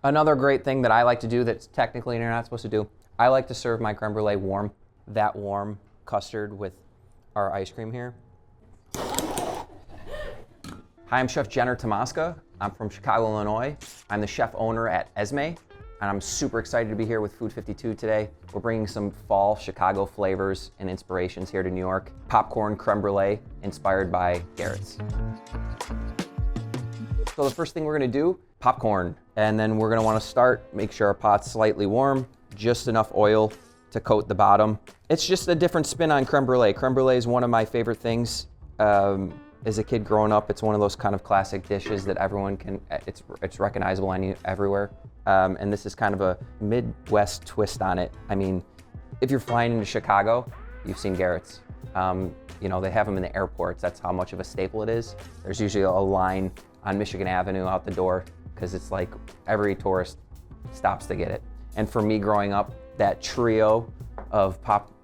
Another great thing that I like to do that's technically you're not supposed to do, I like to serve my creme brulee warm, that warm custard with our ice cream here. Hi, I'm Chef Jenner Tomaska. I'm from Chicago, Illinois. I'm the chef owner at Esmé, and I'm super excited to be here with Food52 today. We're bringing some fall Chicago flavors and inspirations here to New York. Popcorn creme brulee, inspired by Garrett's. So the first thing we're gonna do, popcorn. And then we're gonna wanna make sure our pot's slightly warm, just enough oil to coat the bottom. It's just a different spin on creme brulee. Creme brulee is one of my favorite things. As a kid growing up, it's one of those kind of classic dishes that everyone can, it's recognizable everywhere. And this is kind of a Midwest twist on it. I mean, if you're flying into Chicago, you've seen Garrett's. You know, they have them in the airports. That's how much of a staple it is. There's usually a line on Michigan Avenue out the door, because it's like every tourist stops to get it. And for me growing up, that trio of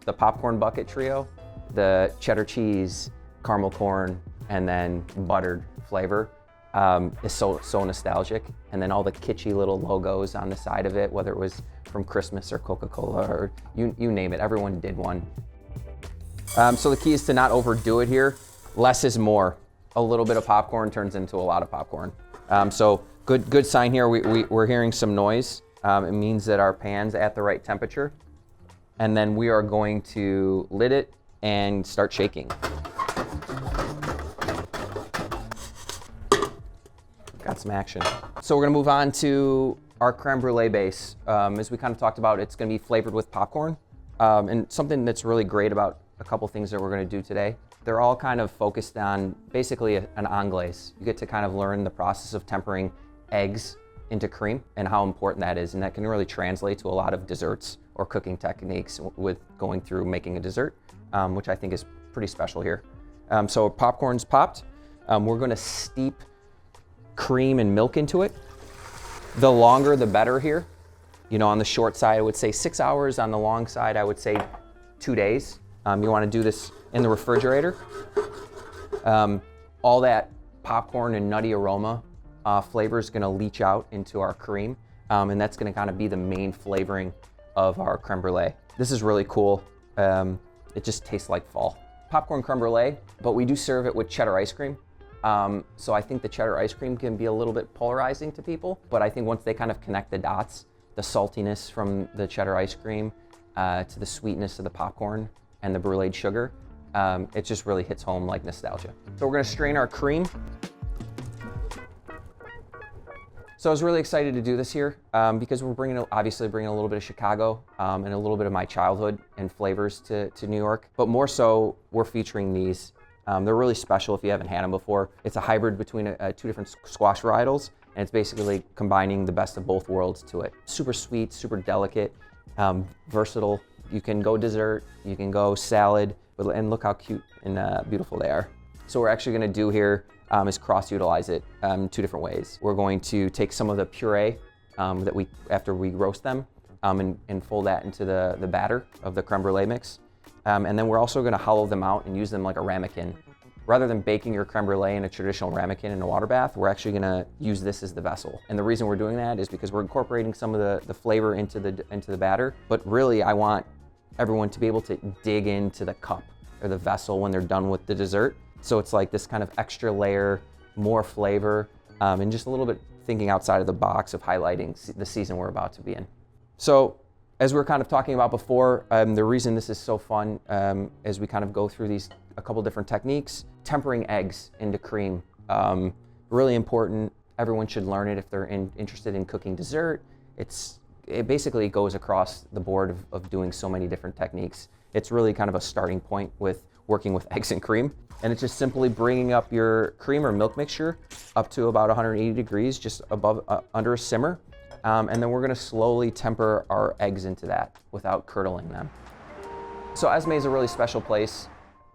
the popcorn bucket trio, the cheddar cheese, caramel corn, and then buttered flavor is so nostalgic. And then all the kitschy little logos on the side of it, whether it was from Christmas or Coca-Cola or you name it, everyone did one. So the key is to not overdo it here. Less is more. A little bit of popcorn turns into a lot of popcorn. So good sign here, we're hearing some noise. It means that our pan's at the right temperature. And then we are going to lid it and start shaking. Got some action. So we're gonna move on to our creme brulee base. As we kind of talked about, it's gonna be flavored with popcorn. And something that's really great about a couple things that we're gonna do today, they're all kind of focused on basically an anglaise. You get to kind of learn the process of tempering eggs into cream and how important that is. And that can really translate to a lot of desserts or cooking techniques with going through making a dessert, which I think is pretty special here. So popcorn's popped. We're gonna steep cream and milk into it. The longer, the better here. You know, on the short side, I would say 6 hours. On the long side, I would say 2 days. You wanna do this in the refrigerator. All that popcorn and nutty aroma flavor is gonna leach out into our cream, and that's gonna kind of be the main flavoring of our creme brulee. This is really cool. It just tastes like fall. Popcorn creme brulee, but we do serve it with cheddar ice cream. So I think the cheddar ice cream can be a little bit polarizing to people, but I think once they kind of connect the dots, the saltiness from the cheddar ice cream to the sweetness of the popcorn and the bruleed sugar, it just really hits home like nostalgia. So we're gonna strain our cream. So I was really excited to do this here because we're obviously bringing a little bit of Chicago and a little bit of my childhood and flavors to New York, but more so we're featuring these. They're really special if you haven't had them before. It's a hybrid between two different squash varietals, and it's basically combining the best of both worlds to it. Super sweet, super delicate, versatile. You can go dessert, you can go salad, and look how cute and beautiful they are. So what we're actually gonna do here is cross-utilize it two different ways. We're going to take some of the puree after we roast them and fold that into the batter of the creme brulee mix. And then we're also gonna hollow them out and use them like a ramekin. Rather than baking your creme brulee in a traditional ramekin in a water bath, we're actually gonna use this as the vessel. And the reason we're doing that is because we're incorporating some of the flavor into the batter, but really I want everyone to be able to dig into the cup or the vessel when they're done with the dessert. So it's like this kind of extra layer, more flavor, and just a little bit thinking outside of the box of highlighting the season we're about to be in. So as we were kind of talking about before, the reason this is so fun as we kind of go through a couple different techniques, tempering eggs into cream, really important. Everyone should learn it if they're interested in cooking dessert. It basically goes across the board of doing so many different techniques. It's really kind of a starting point with working with eggs and cream. And it's just simply bringing up your cream or milk mixture up to about 180 degrees, just above, under a simmer. And then we're gonna slowly temper our eggs into that without curdling them. So Esmé is a really special place.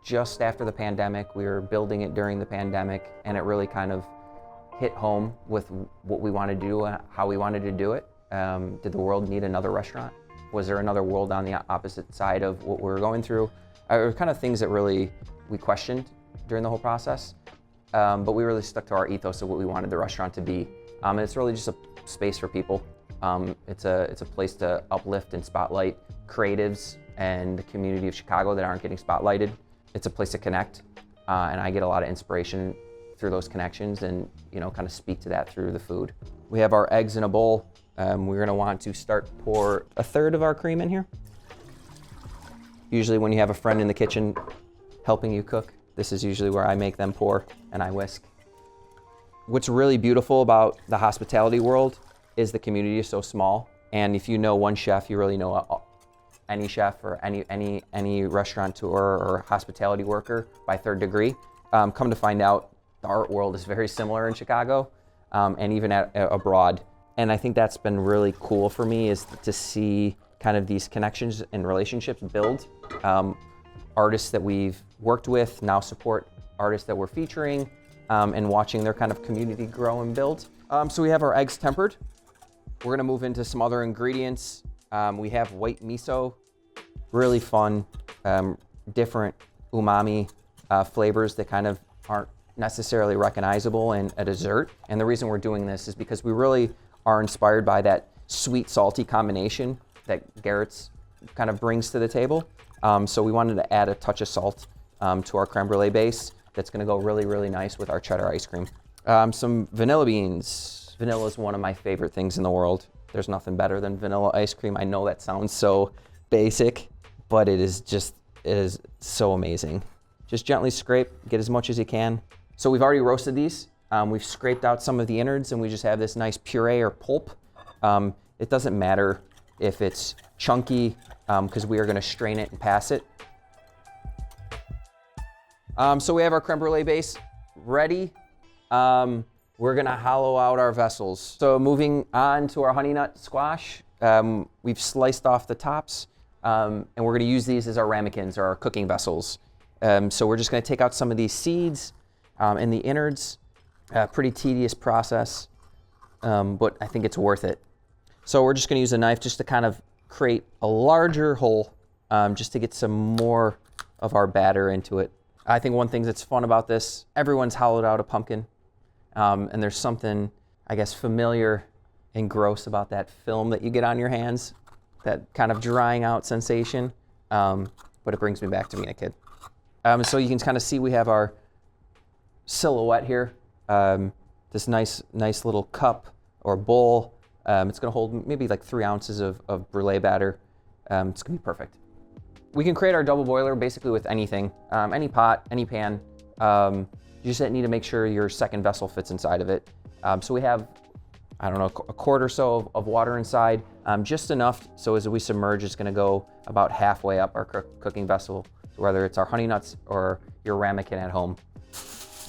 Just after the pandemic, we were building it during the pandemic, and it really kind of hit home with what we wanted to do, how we wanted to do it. Did the world need another restaurant? Was there another world on the opposite side of what we were going through? It were kind of things that really we questioned during the whole process, but we really stuck to our ethos of what we wanted the restaurant to be. And it's really just space for people. It's a place to uplift and spotlight creatives and the community of Chicago that aren't getting spotlighted. It's a place to connect, and I get a lot of inspiration through those connections and, you know, kind of speak to that through the food. We have our eggs in a bowl. We're gonna want to pour a third of our cream in here. Usually when you have a friend in the kitchen helping you cook, this is usually where I make them pour and I whisk. What's really beautiful about the hospitality world is the community is so small. And if you know one chef, you really know any chef or any restaurateur or hospitality worker by third degree. Come to find out, the art world is very similar in Chicago and even abroad. And I think that's been really cool for me, is to see kind of these connections and relationships build. Artists that we've worked with now support artists that we're featuring, and watching their kind of community grow and build. So we have our eggs tempered. We're gonna move into some other ingredients. We have white miso, really fun, different umami flavors that kind of aren't necessarily recognizable in a dessert. And the reason we're doing this is because we really are inspired by that sweet salty combination that Garrett's kind of brings to the table. So we wanted to add a touch of salt to our creme brulee base. That's gonna go really, really nice with our cheddar ice cream. Some vanilla beans. Vanilla is one of my favorite things in the world. There's nothing better than vanilla ice cream. I know that sounds so basic, but it is so amazing. Just gently scrape, get as much as you can. So we've already roasted these. We've scraped out some of the innards and we just have this nice puree or pulp. It doesn't matter if it's chunky, because we are gonna strain it and pass it. So we have our creme brulee base ready. We're gonna hollow out our vessels. So moving on to our Honeynut squash, we've sliced off the tops, and we're gonna use these as our ramekins, or our cooking vessels. So we're just gonna take out some of these seeds and the innards. Pretty tedious process, but I think it's worth it. So we're just gonna use a knife just to kind of create a larger hole, just to get some more of our batter into it. I think one thing that's fun about this, everyone's hollowed out a pumpkin, and there's something, I guess, familiar and gross about that film that you get on your hands, that kind of drying out sensation, but it brings me back to being a kid. So you can kind of see we have our silhouette here, this nice little cup or bowl. It's gonna hold maybe like 3 ounces of brulee batter. It's gonna be perfect. We can create our double boiler basically with anything, any pot, any pan. You just need to make sure your second vessel fits inside of it. So we have, I don't know, a quart or so of water inside, just enough so as we submerge, it's gonna go about halfway up our cooking vessel, whether it's our honey nuts or your ramekin at home.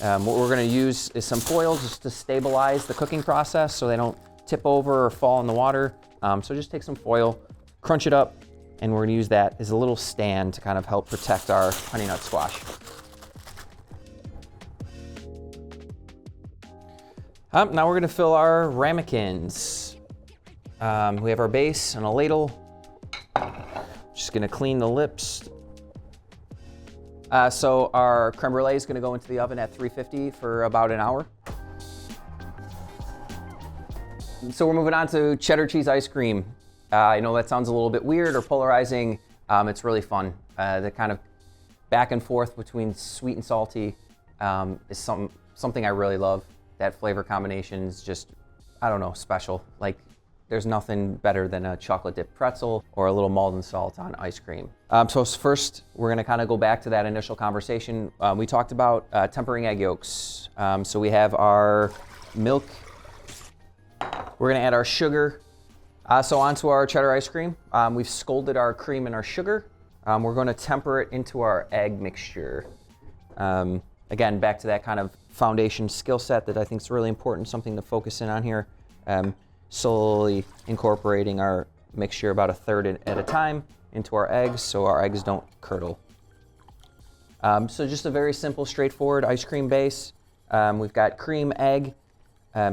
What we're gonna use is some foil just to stabilize the cooking process so they don't tip over or fall in the water. So just take some foil, crunch it up, and we're gonna use that as a little stand to kind of help protect our Honeynut squash. Now we're gonna fill our ramekins. We have our base and a ladle. Just gonna clean the lips. So our creme brulee is gonna go into the oven at 350 for about an hour. So we're moving on to cheddar cheese ice cream. I know that sounds a little bit weird or polarizing. It's really fun. The kind of back and forth between sweet and salty is something I really love. That flavor combination is just, I don't know, special. Like, there's nothing better than a chocolate dipped pretzel or a little Maldon salt on ice cream. So first, we're gonna kind of go back to that initial conversation. We talked about tempering egg yolks. So we have our milk. We're gonna add our sugar. So onto our cheddar ice cream. We've scalded our cream and our sugar. We're gonna temper it into our egg mixture. Again, back to that kind of foundation skill set that I think is really important, something to focus in on here. Slowly incorporating our mixture about a third at a time into our eggs so our eggs don't curdle. So just a very simple, straightforward ice cream base. We've got cream, egg,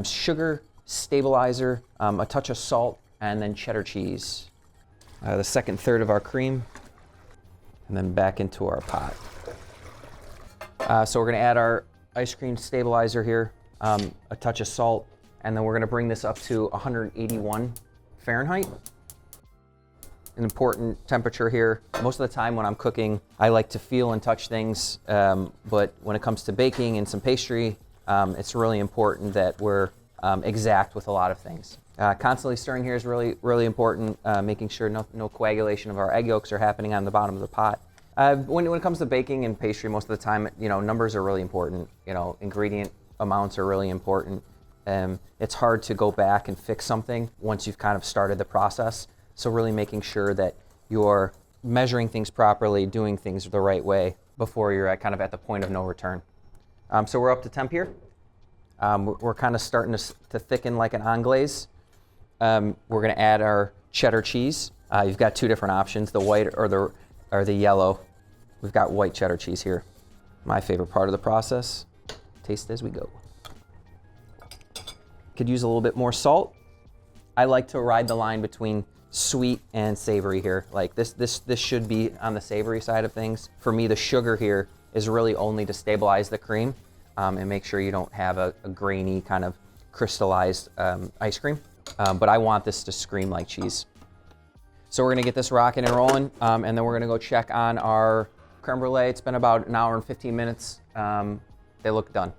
sugar, stabilizer, a touch of salt, and then cheddar cheese. The second third of our cream, and then back into our pot. So we're gonna add our ice cream stabilizer here, a touch of salt, And then we're gonna bring this up to 181 Fahrenheit. An important temperature here. Most of the time when I'm cooking, I like to feel and touch things, but when it comes to baking and some pastry, it's really important that we're exact with a lot of things. Constantly stirring here is really, really important, making sure no coagulation of our egg yolks are happening on the bottom of the pot. When it comes to baking and pastry, most of the time, numbers are really important. Ingredient amounts are really important. It's hard to go back and fix something once you've kind of started the process. So really making sure that you're measuring things properly, doing things the right way before you're at the point of no return. So we're up to temp here. We're kind of starting to thicken like an anglaise. We're going to add our cheddar cheese. You've got two different options, the white or the yellow. We've got white cheddar cheese here. My favorite part of the process. Taste as we go. Could use a little bit more salt. I like to ride the line between sweet and savory here. Like this should be on the savory side of things. For me, the sugar here is really only to stabilize the cream and make sure you don't have a grainy kind of crystallized ice cream. But I want this to scream like cheese. So we're gonna get this rocking and rolling, and then we're gonna go check on our creme brulee. It's been about an hour and 15 minutes. They look done.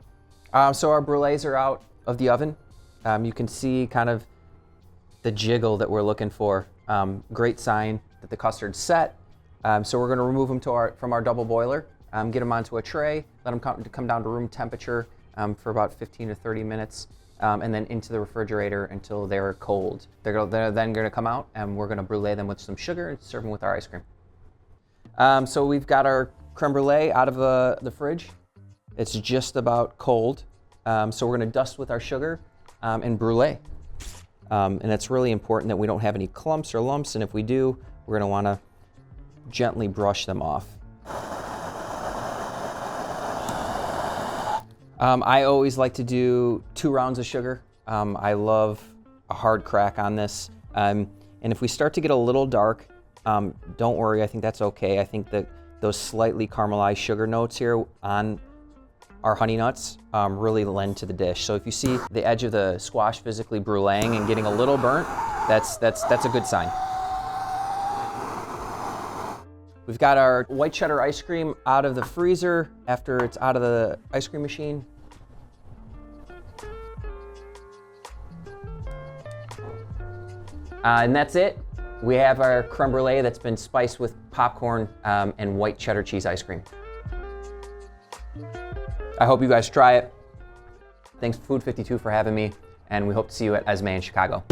So our brulees are out of the oven. You can see kind of the jiggle that we're looking for. Great sign that the custard's set. So we're gonna remove them from our double boiler, get them onto a tray, let them come down to room temperature for about 15 to 30 minutes, and then into the refrigerator until they're cold. They're then gonna come out, and we're gonna brulee them with some sugar and serve them with our ice cream. So we've got our creme brulee out of the fridge. It's just about cold. So we're gonna dust with our sugar and brulee. And it's really important that we don't have any clumps or lumps, and if we do, we're gonna wanna gently brush them off. I always like to do 2 rounds of sugar. I love a hard crack on this. And if we start to get a little dark, don't worry, I think that's okay. I think that those slightly caramelized sugar notes here on our honey nuts really lend to the dish. So if you see the edge of the squash physically bruleeing and getting a little burnt, that's a good sign. We've got our white cheddar ice cream out of the freezer after it's out of the ice cream machine. And that's it. We have our creme brulee that's been spiced with popcorn and white cheddar cheese ice cream. I hope you guys try it. Thanks Food52 for having me, and we hope to see you at Esmé in Chicago.